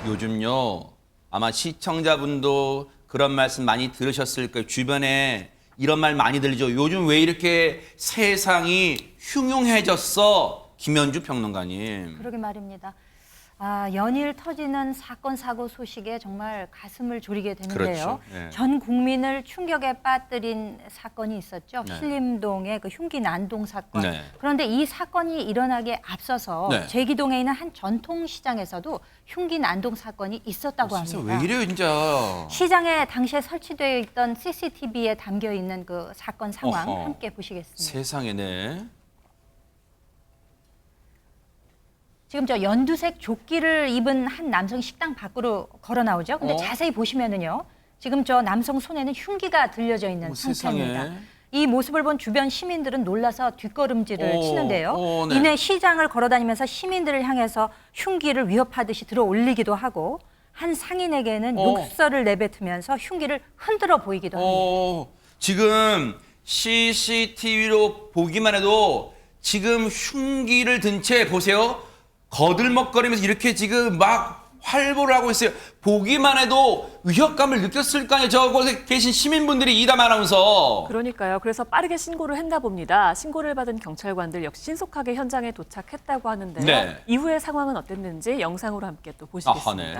요즘요, 아마 시청자분도 그런 말씀 많이 들으셨을 거예요. 주변에 이런 말 많이 들리죠. 요즘 왜 이렇게 세상이 흉흉해졌어? 김현주 평론가님. 그러게 말입니다. 연일 터지는 사건, 사고 소식에 정말 가슴을 졸이게 되는데요. 그렇죠. 네. 전 국민을 충격에 빠뜨린 사건이 있었죠. 네. 신림동의 그 흉기 난동 사건. 네. 그런데 이 사건이 일어나기에 앞서서 네. 제기동에 있는 한 전통시장에서도 흉기 난동 사건이 있었다고 진짜 합니다. 왜 이래요, 진짜. 시장에 당시에 설치되어 있던 CCTV에 담겨 있는 그 사건 상황 어허. 함께 보시겠습니다. 세상에, 네. 지금 저 연두색 조끼를 입은 한 남성이 식당 밖으로 걸어 나오죠. 근데 어? 자세히 보시면은요. 지금 저 남성 손에는 흉기가 들려져 있는 상태입니다. 세상에. 이 모습을 본 주변 시민들은 놀라서 뒷걸음질을 치는데요. 네. 이내 시장을 걸어다니면서 시민들을 향해서 흉기를 위협하듯이 들어 올리기도 하고 한 상인에게는 욕설을 내뱉으면서 흉기를 흔들어 보이기도 합니다. 지금 CCTV로 보기만 해도 지금 흉기를 든 채 보세요. 거들먹거리면서 이렇게 지금 막 활보를 하고 있어요. 보기만 해도 위협감을 느꼈을 거 아니에요. 저곳에 계신 시민분들이 이담 아나운서. 그러니까요. 그래서 빠르게 신고를 했나 봅니다. 신고를 받은 경찰관들 역시 신속하게 현장에 도착했다고 하는데요. 네. 이후의 상황은 어땠는지 영상으로 함께 또 보시겠습니다. 아하, 네.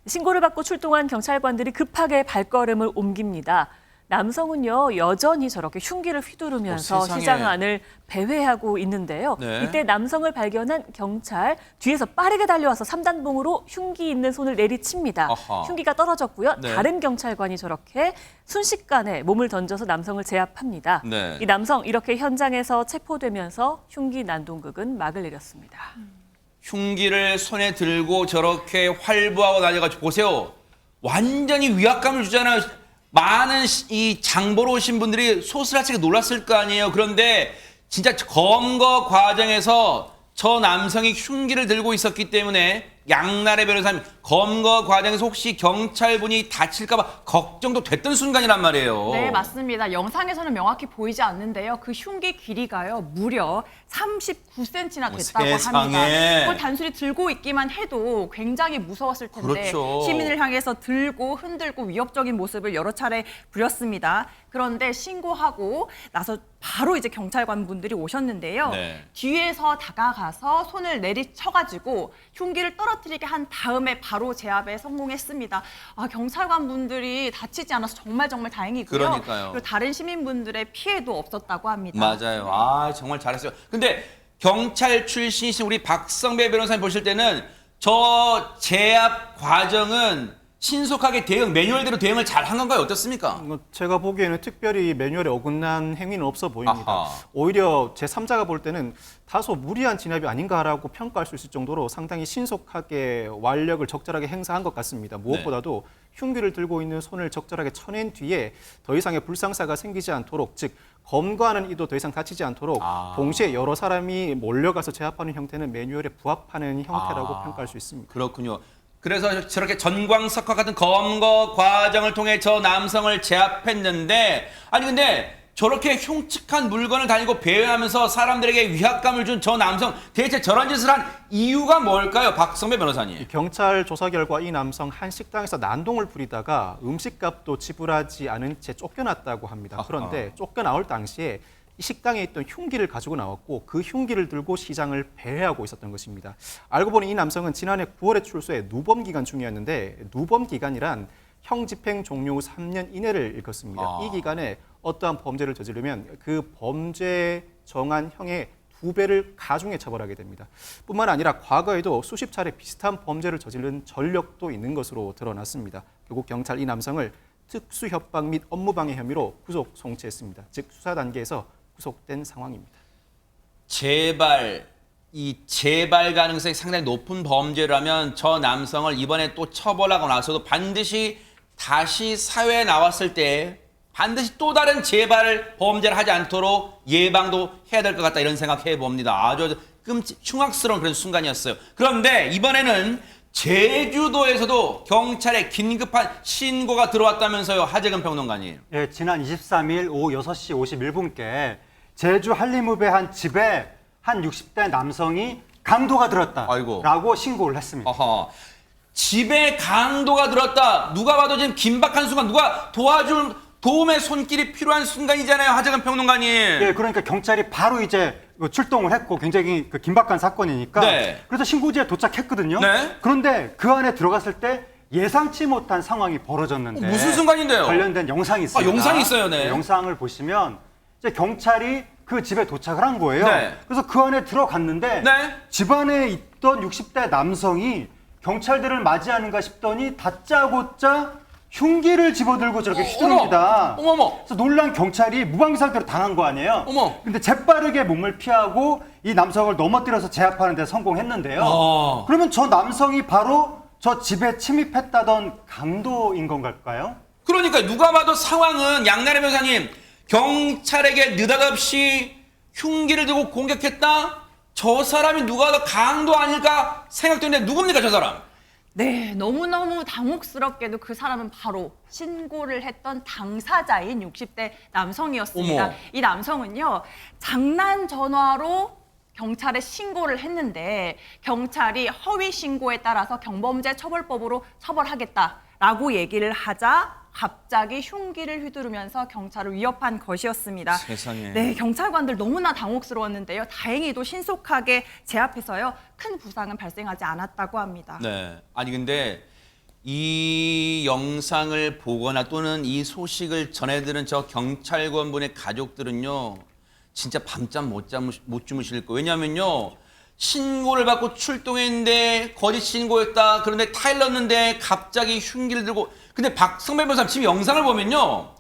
신고를 받고 출동한 경찰관들이 급하게 발걸음을 옮깁니다. 남성은요 여전히 저렇게 흉기를 휘두르면서 세상에. 시장 안을 배회하고 있는데요. 네. 이때 남성을 발견한 경찰 뒤에서 빠르게 달려와서 3단봉으로 흉기 있는 손을 내리칩니다. 아하. 흉기가 떨어졌고요. 네. 다른 경찰관이 저렇게 순식간에 몸을 던져서 남성을 제압합니다. 네. 이 남성 이렇게 현장에서 체포되면서 흉기 난동극은 막을 내렸습니다. 흉기를 손에 들고 저렇게 활보하고 다녀가지고 보세요. 완전히 위압감을 주잖아요. 많은 이 장보러 오신 분들이 소스라치게 놀랐을 거 아니에요. 그런데 진짜 검거 과정에서 저 남성이 흉기를 들고 있었기 때문에 양날의 변호사님 검거 과정에서 혹시 경찰분이 다칠까 봐 걱정도 됐던 순간이란 말이에요. 네, 맞습니다. 영상에서는 명확히 보이지 않는데요. 그 흉기 길이가요, 무려 39cm나 됐다고 세상에. 합니다. 그걸 단순히 들고 있기만 해도 굉장히 무서웠을 텐데 그렇죠. 시민을 향해서 들고 흔들고 위협적인 모습을 여러 차례 부렸습니다. 그런데 신고하고 나서 바로 이제 경찰관 분들이 오셨는데요. 네. 뒤에서 다가가서 손을 내리쳐가지고 흉기를 떨어뜨리게 한 다음에 바로 제압에 성공했습니다. 경찰관 분들이 다치지 않아서 정말 다행이고요. 그러니까요. 그리고 다른 시민분들의 피해도 없었다고 합니다. 맞아요. 정말 잘했어요. 근데 경찰 출신이신 우리 박성배 변호사님 보실 때는 저 제압 과정은 신속하게 매뉴얼대로 대응을 잘 한 건가요? 어떻습니까? 제가 보기에는 특별히 매뉴얼에 어긋난 행위는 없어 보입니다. 아하. 오히려 제3자가 볼 때는 다소 무리한 진압이 아닌가라고 평가할 수 있을 정도로 상당히 신속하게 완력을 적절하게 행사한 것 같습니다. 무엇보다도 흉기를 들고 있는 손을 적절하게 쳐낸 뒤에 더 이상의 불상사가 생기지 않도록, 즉 검거하는 이도 더 이상 다치지 않도록 동시에 여러 사람이 몰려가서 제압하는 형태는 매뉴얼에 부합하는 형태라고 평가할 수 있습니다. 그렇군요. 그래서 저렇게 전광석화 같은 검거 과정을 통해 저 남성을 제압했는데, 아니 근데 저렇게 흉측한 물건을 다니고 배회하면서 사람들에게 위압감을 준 저 남성, 대체 저런 짓을 한 이유가 뭘까요? 박성배 변호사님. 경찰 조사 결과 이 남성 한 식당에서 난동을 부리다가 음식값도 지불하지 않은 채 쫓겨났다고 합니다. 그런데 쫓겨나올 당시에 이 식당에 있던 흉기를 가지고 나왔고 그 흉기를 들고 시장을 배회하고 있었던 것입니다. 알고 보니 이 남성은 지난해 9월에 출소해 누범 기간 중이었는데 누범 기간이란 형 집행 종료 후 3년 이내를 일컫습니다. 이 기간에 어떠한 범죄를 저지르면 그 범죄 정한 형의 2배를 가중해 처벌하게 됩니다. 뿐만 아니라 과거에도 수십 차례 비슷한 범죄를 저지른 전력도 있는 것으로 드러났습니다. 결국 경찰 이 남성을 특수협박 및 업무방해 혐의로 구속 송치했습니다. 즉 수사 단계에서 구속된 상황입니다. 이 재발 가능성이 상당히 높은 범죄라면 저 남성을 이번에 또 처벌하고 나서도 반드시 다시 사회에 나왔을 때 반드시 또 다른 재발 범죄를 하지 않도록 예방도 해야 될 것 같다 이런 생각해 봅니다. 아주 흉악스러운 그런 순간이었어요. 그런데 이번에는 제주도에서도 경찰에 긴급한 신고가 들어왔다면서요, 하재근 평론가님. 예, 지난 23일 오후 6시 51분께 제주 한림읍의 한 집에 한 60대 남성이 강도가 들었다라고 아이고. 신고를 했습니다. 어허. 집에 강도가 들었다. 누가 봐도 지금 긴박한 순간 누가 도와줄 도움의 손길이 필요한 순간이잖아요. 하재근 평론가님. 예, 그러니까 경찰이 바로 이제 출동을 했고 굉장히 그 긴박한 사건이니까 네. 그래서 신고지에 도착했거든요. 네. 그런데 그 안에 들어갔을 때 예상치 못한 상황이 벌어졌는데 무슨 순간인데요? 관련된 영상이 있습니다. 영상이 있어요, 네. 영상을 보시면 이제 경찰이 그 집에 도착을 한 거예요. 네. 그래서 그 안에 들어갔는데 네. 집 안에 있던 60대 남성이 경찰들을 맞이하는가 싶더니 다짜고짜 흉기를 집어들고 저렇게 휘두릅니다. 어머머. 그래서 놀란 경찰이 무방비 상태로 당한 거 아니에요. 어머. 근데 재빠르게 몸을 피하고 이 남성을 넘어뜨려서 제압하는 데 성공했는데요. 그러면 저 남성이 바로 저 집에 침입했다던 강도인 건가요? 그러니까 누가 봐도 상황은 양나래 변호사님 경찰에게 느닷없이 흉기를 들고 공격했다. 저 사람이 누가 더 강도 아닐까 생각되는데 누굽니까 저 사람? 네, 너무너무 당혹스럽게도 그 사람은 바로 신고를 했던 당사자인 60대 남성이었습니다. 어머. 이 남성은요, 장난 전화로 경찰에 신고를 했는데 경찰이 허위 신고에 따라서 경범죄 처벌법으로 처벌하겠다라고 얘기를 하자 갑자기 흉기를 휘두르면서 경찰을 위협한 것이었습니다. 세상에. 네, 경찰관들 너무나 당혹스러웠는데요. 다행히도 신속하게 제압해서요. 큰 부상은 발생하지 않았다고 합니다. 네. 아니 근데 이 영상을 보거나 또는 이 소식을 전해들은 저 경찰관분의 가족들은요. 진짜 밤잠 못 주무실 거예요. 왜냐면요. 신고를 받고 출동했는데 거짓 신고였다. 그런데 타일렀는데 갑자기 흉기를 들고 근데 박성배 변호사 지금 영상을 보면요.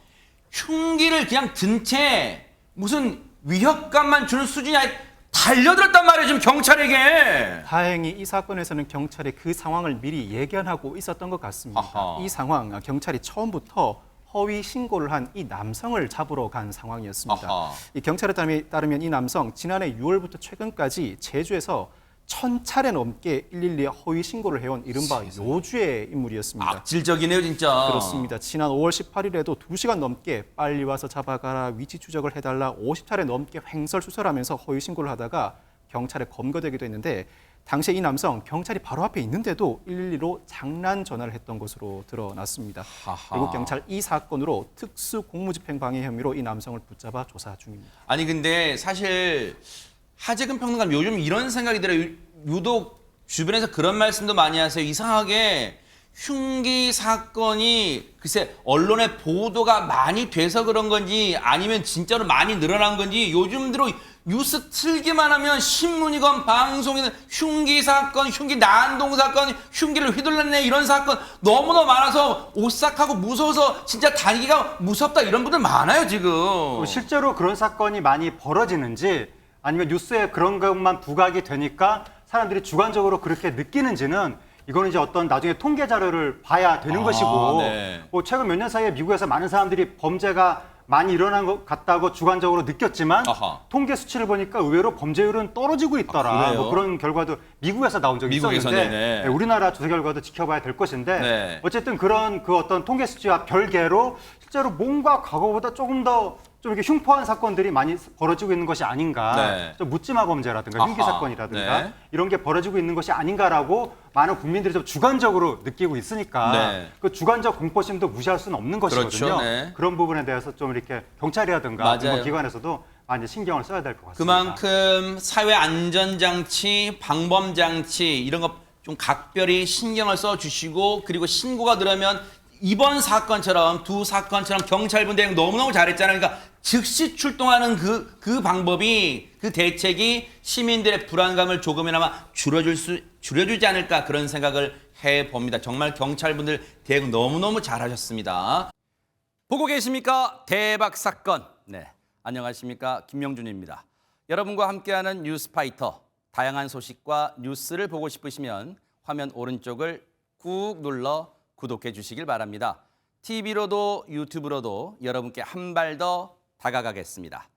흉기를 그냥 든 채 무슨 위협감만 주는 수준이 아니라 달려들었단 말이에요. 지금 경찰에게. 다행히 이 사건에서는 경찰이 그 상황을 미리 예견하고 있었던 것 같습니다. 아하. 이 상황, 경찰이 처음부터 허위 신고를 한 이 남성을 잡으러 간 상황이었습니다. 아하. 이 경찰에 따르면 이 남성 지난해 6월부터 최근까지 제주에서 1000차례 넘게 112에 허위 신고를 해온 이른바 요주의 인물이었습니다. 악질적이네요 진짜. 그렇습니다. 지난 5월 18일에도 2시간 넘게 빨리 와서 잡아가라, 위치 추적을 해달라 50차례 넘게 횡설수설하면서 허위 신고를 하다가 경찰에 검거되기도 했는데 당시에 이 남성 경찰이 바로 앞에 있는데도 112로 장난 전화를 했던 것으로 드러났습니다. 하하. 미국 경찰 이 사건으로 특수 공무집행 방해 혐의로 이 남성을 붙잡아 조사 중입니다. 아니 근데 사실 하재근 평론가님 요즘 이런 생각이 들어요. 유독 주변에서 그런 말씀도 많이 하세요. 이상하게 흉기 사건이 글쎄 언론의 보도가 많이 돼서 그런 건지 아니면 진짜로 많이 늘어난 건지 요즘 들어 뉴스 틀기만 하면 신문이건 방송이든 흉기 사건, 흉기 난동 사건, 흉기를 휘둘렀네 이런 사건 너무너무 많아서 오싹하고 무서워서 진짜 다니기가 무섭다 이런 분들 많아요 지금. 실제로 그런 사건이 많이 벌어지는지 아니면 뉴스에 그런 것만 부각이 되니까 사람들이 주관적으로 그렇게 느끼는지는 이거는 이제 어떤 나중에 통계 자료를 봐야 되는 것이고 네. 뭐 최근 몇 년 사이에 미국에서 많은 사람들이 범죄가 많이 일어난 것 같다고 주관적으로 느꼈지만 아하. 통계 수치를 보니까 의외로 범죄율은 떨어지고 있더라. 그래요? 뭐 그런 결과도 미국에서 나온 적이 미국에서, 있었는데 네네. 네, 우리나라 조사 결과도 지켜봐야 될 것인데 네. 어쨌든 그런 그 어떤 통계 수치와 별개로 실제로 뭔가 과거보다 조금 더 좀 이렇게 흉포한 사건들이 많이 벌어지고 있는 것이 아닌가. 네. 좀 묻지마 범죄라든가 흉기 아하. 사건이라든가 네. 이런 게 벌어지고 있는 것이 아닌가라고 많은 국민들이 좀 주관적으로 느끼고 있으니까 네. 그 주관적 공포심도 무시할 수는 없는 것이거든요. 그렇죠. 네. 그런 부분에 대해서 좀 이렇게 경찰이라든가 맞아요. 정부 기관에서도 많이 신경을 써야 될 것 같습니다. 그만큼 사회 안전장치, 방범장치 이런 거 좀 각별히 신경을 써주시고 그리고 신고가 들어오면 이번 사건처럼 두 사건처럼 경찰분들이 너무너무 잘했잖아요. 그러니까 즉시 출동하는 그 방법이 그 대책이 시민들의 불안감을 조금이나마 줄여주지 않을까 그런 생각을 해봅니다. 정말 경찰분들 대응 너무너무 잘하셨습니다. 보고 계십니까? 대박 사건. 네, 안녕하십니까? 김명준입니다. 여러분과 함께하는 뉴스파이터. 다양한 소식과 뉴스를 보고 싶으시면 화면 오른쪽을 꾹 눌러 구독해 주시길 바랍니다. TV로도 유튜브로도 여러분께 한 발 더 다가가겠습니다.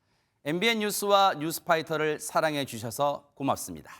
MBN 뉴스와 뉴스파이터를 사랑해 주셔서 고맙습니다.